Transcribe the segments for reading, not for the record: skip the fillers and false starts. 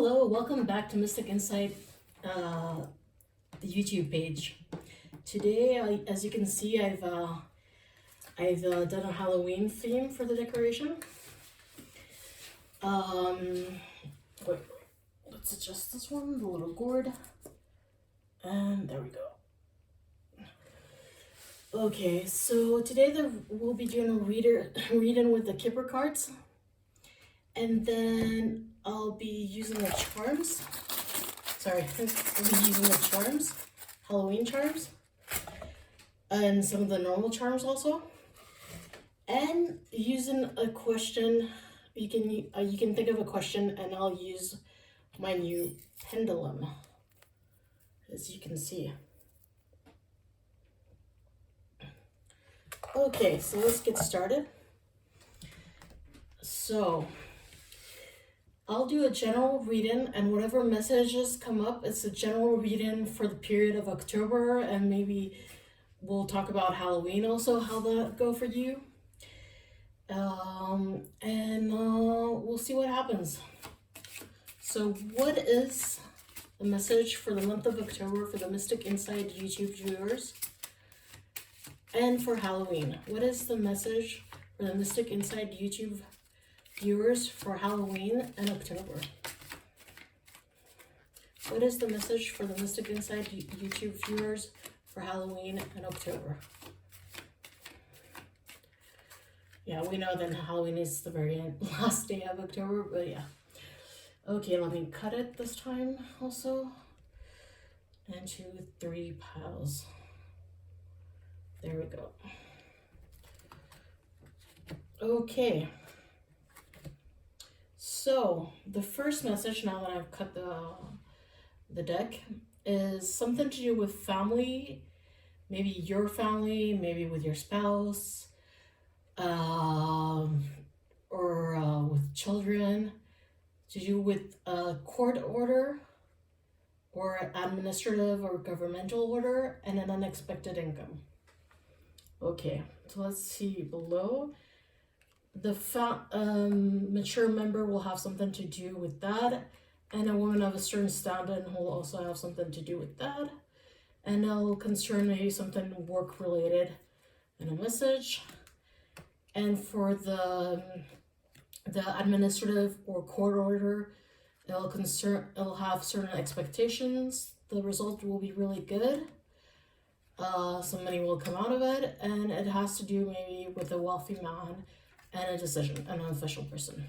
Hello, welcome back to Mystic Insight, the YouTube page. Today, as you can see, I've done a Halloween theme for the decoration. Wait, let's adjust this one, the little gourd, and there we go. Okay, so today we'll be doing a read-in with the Kipper cards, and then I'll be using the charms. Sorry, I'll be using the charms, Halloween charms, and some of the normal charms also. And using a question, you can think of a question, and I'll use my new pendulum, as you can see. Okay, so let's get started. So I'll do a general read-in, and whatever messages come up, it's a general read-in for the period of October, and maybe we'll talk about Halloween also, how that go for you. We'll see what happens. So what is the message for the month of October for the Mystic Insight YouTube viewers? And for Halloween, what is the message for the Mystic Insight YouTube viewers for Halloween and October? What is the message for the Mystic Insight YouTube viewers for Halloween and October? Yeah, we know that Halloween is the very last day of October, but yeah. Okay, let me cut it this time also into 3 piles. There we go. Okay. So the first message, now that I've cut the deck, is something to do with family, maybe your family, maybe with your spouse, or with children, to do with a court order or administrative or governmental order, and an unexpected income. Okay, so let's see below. The mature member will have something to do with that, and a woman of a certain standard will also have something to do with that, and it'll concern maybe something work related in a message. And for the administrative or court order, it'll have certain expectations. The result will be really good. Some money will come out of it, and it has to do maybe with a wealthy man and a decision, an official person.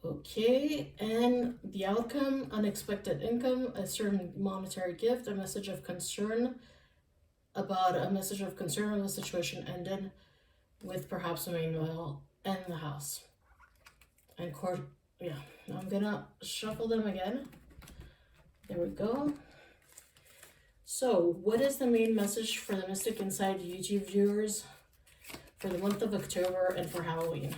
Okay, and the outcome, unexpected income, a certain monetary gift, a message of concern of a situation ended with perhaps a manual and the house. And court, yeah, I'm gonna shuffle them again. There we go. So, what is the main message for the Mystic Insight YouTube viewers for the month of October and for Halloween?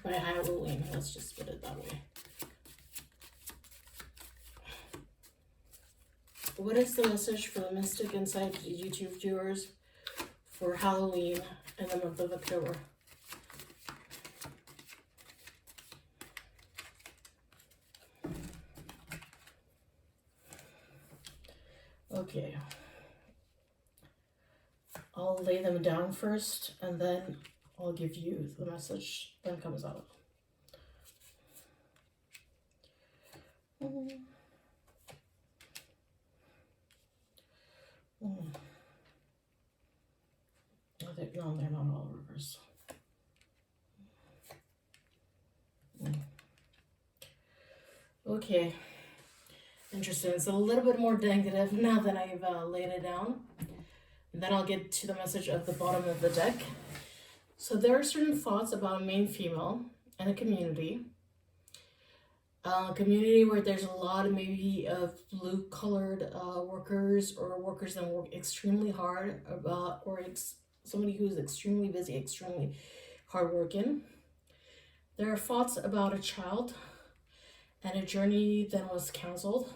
By Halloween, let's just put it that way. What is the message for the Mystic Insight YouTube viewers for Halloween and the month of October? Okay, I'll lay them down first, and then I'll give you the message that comes out. No, they're not all reversed. Okay. Interesting. It's a little bit more negative now that I've laid it down. And then I'll get to the message at the bottom of the deck. So there are certain thoughts about a main female and a community. Community where there's a lot of maybe of blue-colored workers, or workers that work extremely hard, somebody who's extremely busy, extremely hardworking. There are thoughts about a child and a journey that was canceled.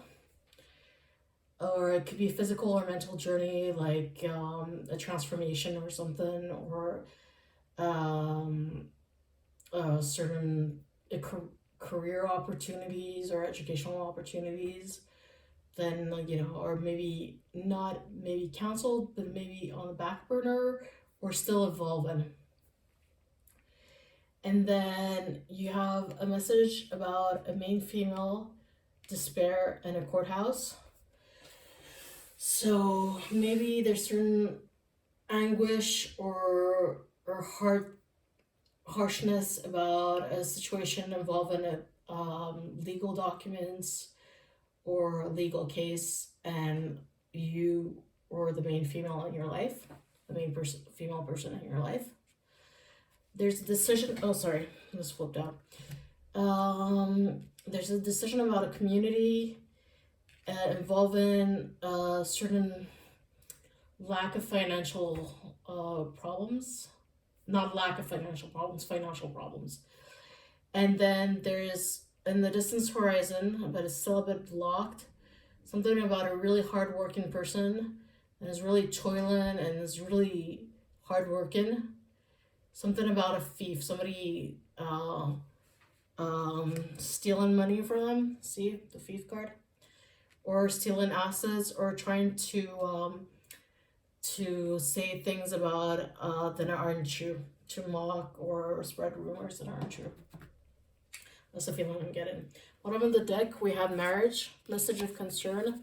Or it could be a physical or mental journey, like a transformation or something, or a certain career opportunities or educational opportunities, then or maybe not maybe canceled, but maybe on the back burner or still evolving. And then you have a message about a main female, despair, and a courthouse. So maybe there's certain anguish or harshness about a situation involving legal documents or a legal case, and you or the main female in your life, the main female person in your life. There's a decision. Oh, sorry, this flipped out. There's a decision about a community involving certain lack of financial problems. Not lack of financial problems. And then there's in the distance horizon, but it's still a bit blocked, something about a really hardworking person and is really toiling and is really hardworking. Something about a thief, somebody stealing money from them. See the thief card, or stealing assets, or trying to say things about that aren't true, to mock or spread rumors that aren't true. That's the feeling I'm getting. Bottom of the deck, we have marriage, message of concern,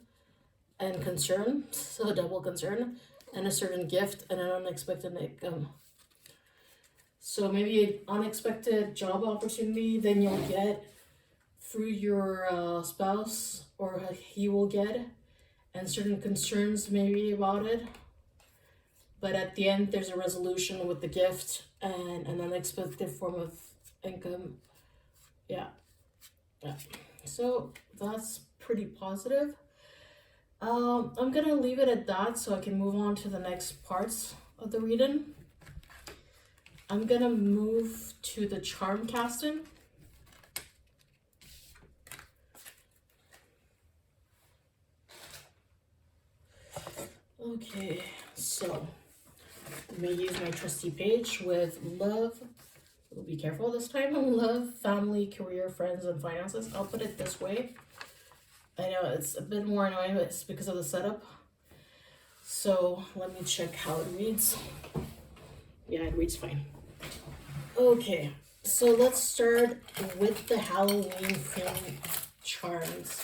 and concern, so double concern, and a certain gift and an unexpected income. So maybe an unexpected job opportunity, then you'll get through your spouse, or he will get, and certain concerns maybe about it. But at the end, there's a resolution with the gift and an unexpected form of income. Yeah. So that's pretty positive. I'm gonna leave it at that so I can move on to the next parts of the reading. I'm gonna move to the charm casting. Okay, so let me use my trusty page with love. Be careful this time. Love, family, career, friends, and finances. I'll put it this way. I know it's a bit more annoying, but it's because of the setup. So let me check how it reads. Yeah, it reads fine. Okay, so let's start with the Halloween theme charms.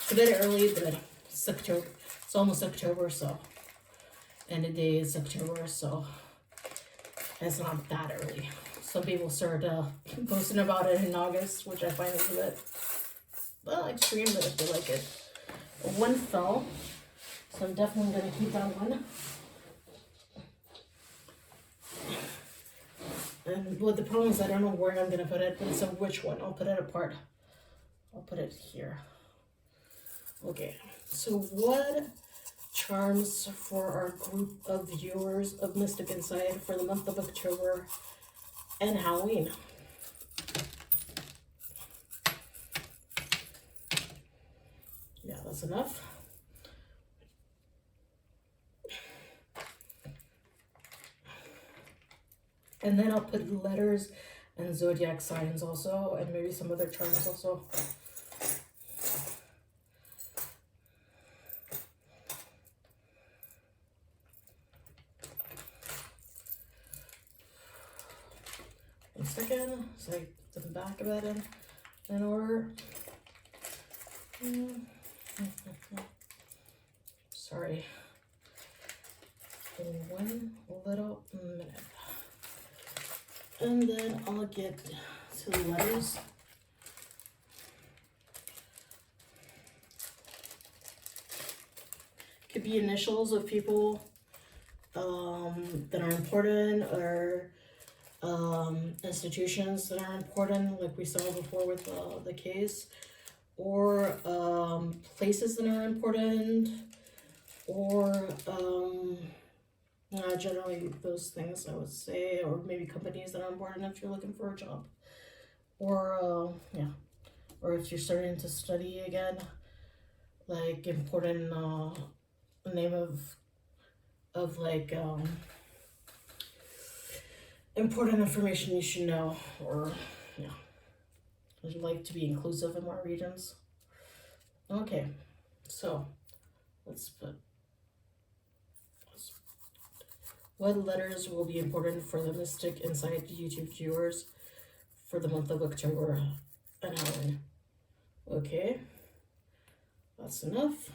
It's a bit early, but it's October. It's almost October, so end of day is October, so it's not that early. Some people start posting about it in August, which I find is a bit, well, extreme, but if they like it. One fell, so I'm definitely going to keep that one. And well, the problem is I don't know where I'm going to put it, but it's a which one. I'll put it apart. I'll put it here. Okay, so what charms for our group of viewers of Mystic Inside for the month of October and Halloween? Yeah, that's enough. And then I'll put letters and zodiac signs also, and maybe some other charms also. One second, so I put the back of it in order. Sorry. 1 little minute. And then I'll get to the letters. Could be initials of people that are important, or institutions that are important, like we saw before with the case, or places that are important, or generally those things I would say, or maybe companies that are important if you're looking for a job, or or if you're starting to study again, like important name of like important information you should know, or I like to be inclusive in my readings. Okay, so let's put what letters will be important for the Mystic Inside YouTube viewers for the month of October and Halloween. Okay, that's enough.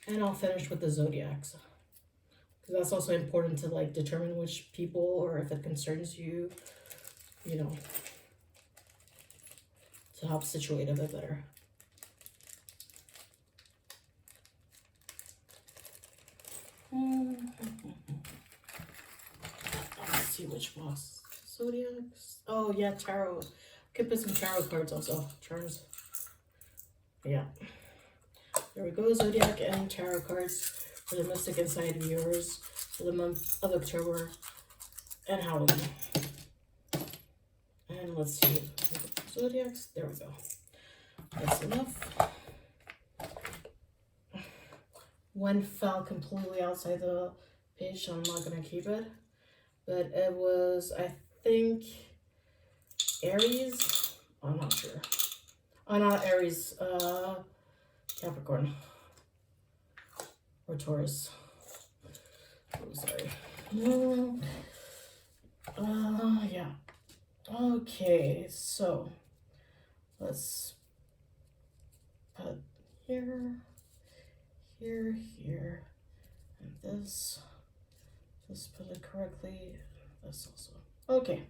And I'll finish with the zodiacs, because that's also important to like determine which people, or if it concerns you, you know, to help situate a bit better. Let's see which box. Zodiacs. Oh yeah, tarot. Could put some tarot cards also. Charms. Yeah. There we go. Zodiac and tarot cards for the Mystic Inside viewers for the month of October and Halloween. And let's see. Zodiacs. There we go. That's enough. One fell completely outside the page, so I'm not going to keep it. But it was, I think, Aries. I'm not sure. Oh, not Aries. Capricorn. Or Taurus. Oh, sorry. Yeah. Okay, so let's put here, here, here, and this. Just put it correctly. This also. Okay.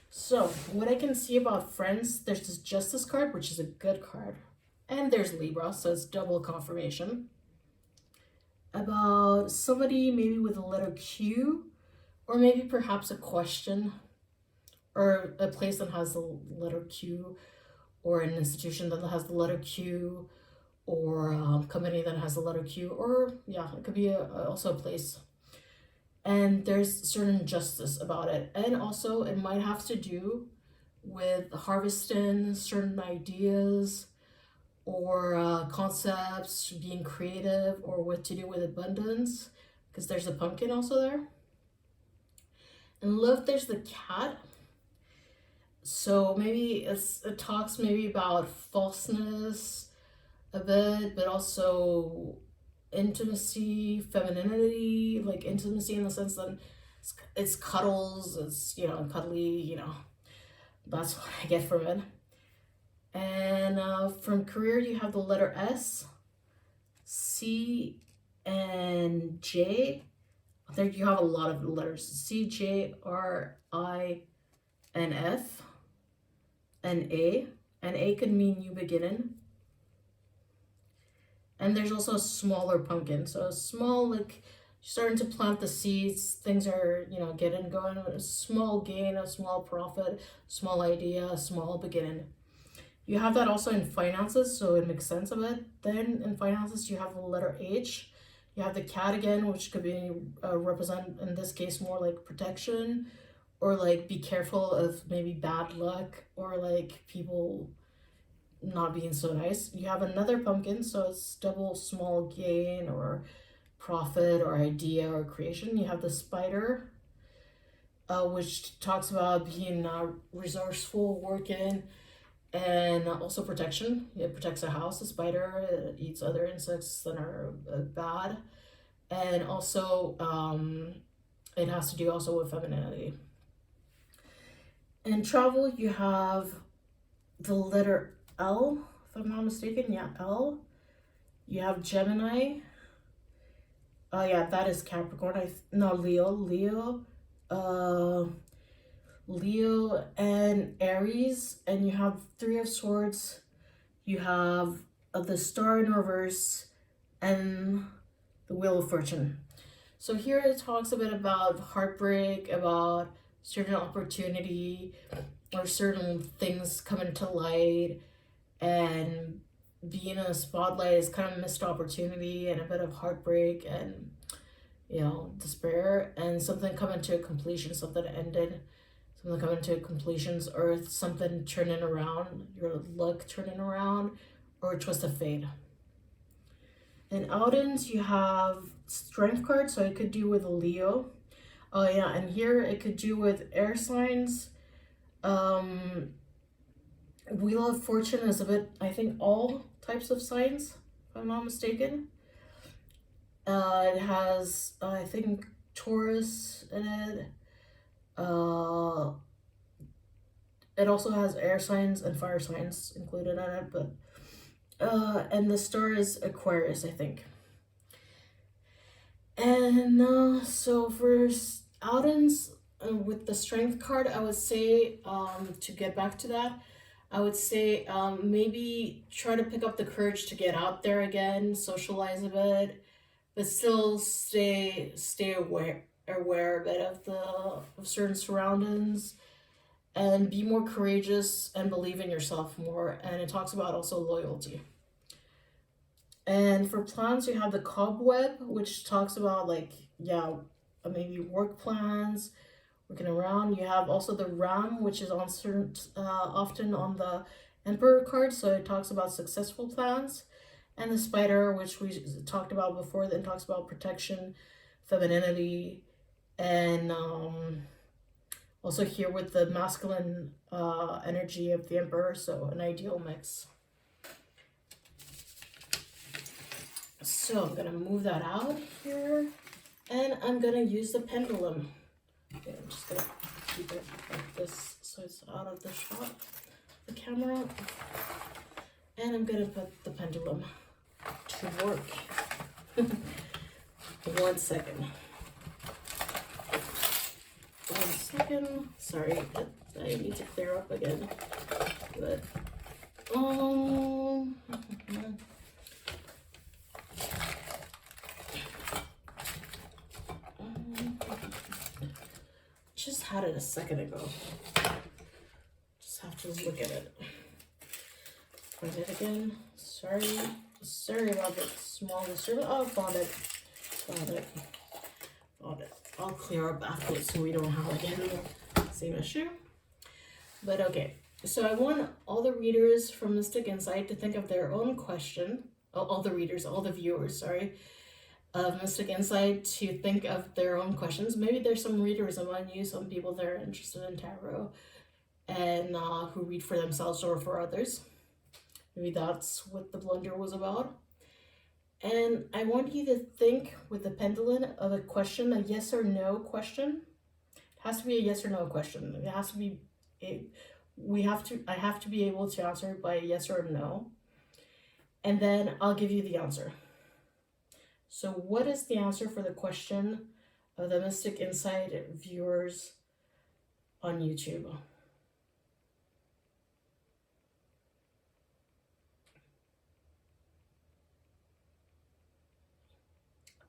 So what I can see about friends, there's this Justice card, which is a good card. And there's Libra, so it's double confirmation. About somebody maybe with the letter Q, or maybe perhaps a question, or a place that has the letter Q, or an institution that has the letter Q, or a company that has the letter Q, or yeah, it could be also a place. And there's certain justice about it. And also it might have to do with harvesting certain ideas or concepts, being creative, or what to do with abundance, because there's a pumpkin also there. In love, there's the cat. So maybe it talks maybe about falseness a bit, but also intimacy, femininity, like intimacy in the sense that it's cuddles, it's, you know, cuddly, you know, that's what I get from it. And from career, you have the letter S, C, and J. There you have a lot of letters: C, J, R, I, and F, and A. And A could mean new beginning. And there's also a smaller pumpkin. So a small, like, starting to plant the seeds. Things are, you know, getting going. A small gain, a small profit, small idea, a small beginning. You have that also in finances, so it makes sense of it. Then in finances, you have the letter H. You have the cat again, which could be represent, in this case, more like protection, or like be careful of maybe bad luck, or like people not being so nice. You have another pumpkin, so it's double small gain or profit or idea or creation. You have the spider, which talks about being resourceful, working, and also protection. It protects a house. The spider, it eats other insects that are bad. And also it has to do also with femininity. In travel, you have the letter L, if I'm not mistaken. Yeah, L. You have Gemini. Oh yeah, that is Capricorn. Leo. Leo and Aries. And you have Three of Swords. You have the Star in reverse and the Wheel of Fortune. So here it talks a bit about heartbreak, about certain opportunity, or certain things coming to light, and being in a spotlight is kind of missed opportunity and a bit of heartbreak and, you know, despair, and something coming to a completion, something ended, something coming to a completion's earth, something turning around, your luck turning around, or a twist of fate. In Outings, you have Strength card, so it could do with a Leo. Oh yeah, and here it could do with air signs. Wheel of Fortune is a bit, I think, all types of signs, if I'm not mistaken. It has, I think, Taurus in it. Uh, it also has air signs and fire signs included in it, but and the star is Aquarius, I think. And so for outings with the strength card, I would say to get back to that, I would say maybe try to pick up the courage to get out there again, socialize a bit, but still stay aware a bit of certain surroundings, and be more courageous and believe in yourself more. And it talks about also loyalty. And for plans, you have the cobweb, which talks about like, yeah, maybe work plans, working around. You have also the ram, which is on certain often on the emperor card, so it talks about successful plans. And the spider, which we talked about before, then talks about protection, femininity, and also here with the masculine energy of the emperor, so an ideal mix. So I'm gonna move that out here, and I'm gonna use the pendulum. Okay, I'm just gonna keep it like this so it's out of the shot, the camera. And I'm gonna put the pendulum to work. 1 second. 1 second. Sorry, I need to clear up again. But just had it a second ago. Just have to look at it. Find it again. Sorry about the small disturbance. Oh, found it. I'll clear up afterwards so we don't have again the same issue. But okay, so I want all the readers from Mystic Insight to think of their own question. All the viewers, sorry, of Mystic Insight to think of their own questions. Maybe there's some readers among you, some people that are interested in tarot and who read for themselves or for others. Maybe that's what the blunder was about. And I want you to think with the pendulum of a question, a yes or no question. It has to be a yes or no question. It has to be, I have to be able to answer it by a yes or a no. And then I'll give you the answer. So what is the answer for the question of the Mystic Insight viewers on YouTube?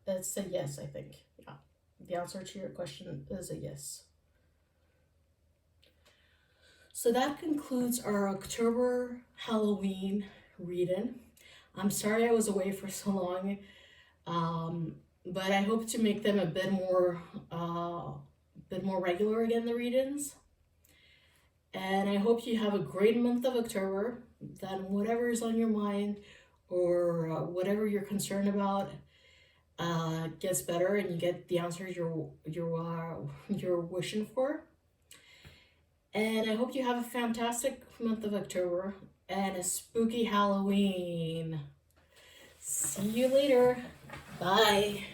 It's a yes, I think. Yeah. The answer to your question is a yes. So that concludes our October Halloween reading. I'm sorry I was away for so long, but I hope to make them a bit more regular again, the readings. And I hope you have a great month of October, that whatever is on your mind or whatever you're concerned about gets better and you get the answers you're wishing for. And I hope you have a fantastic month of October and a spooky Halloween. See you later. Bye.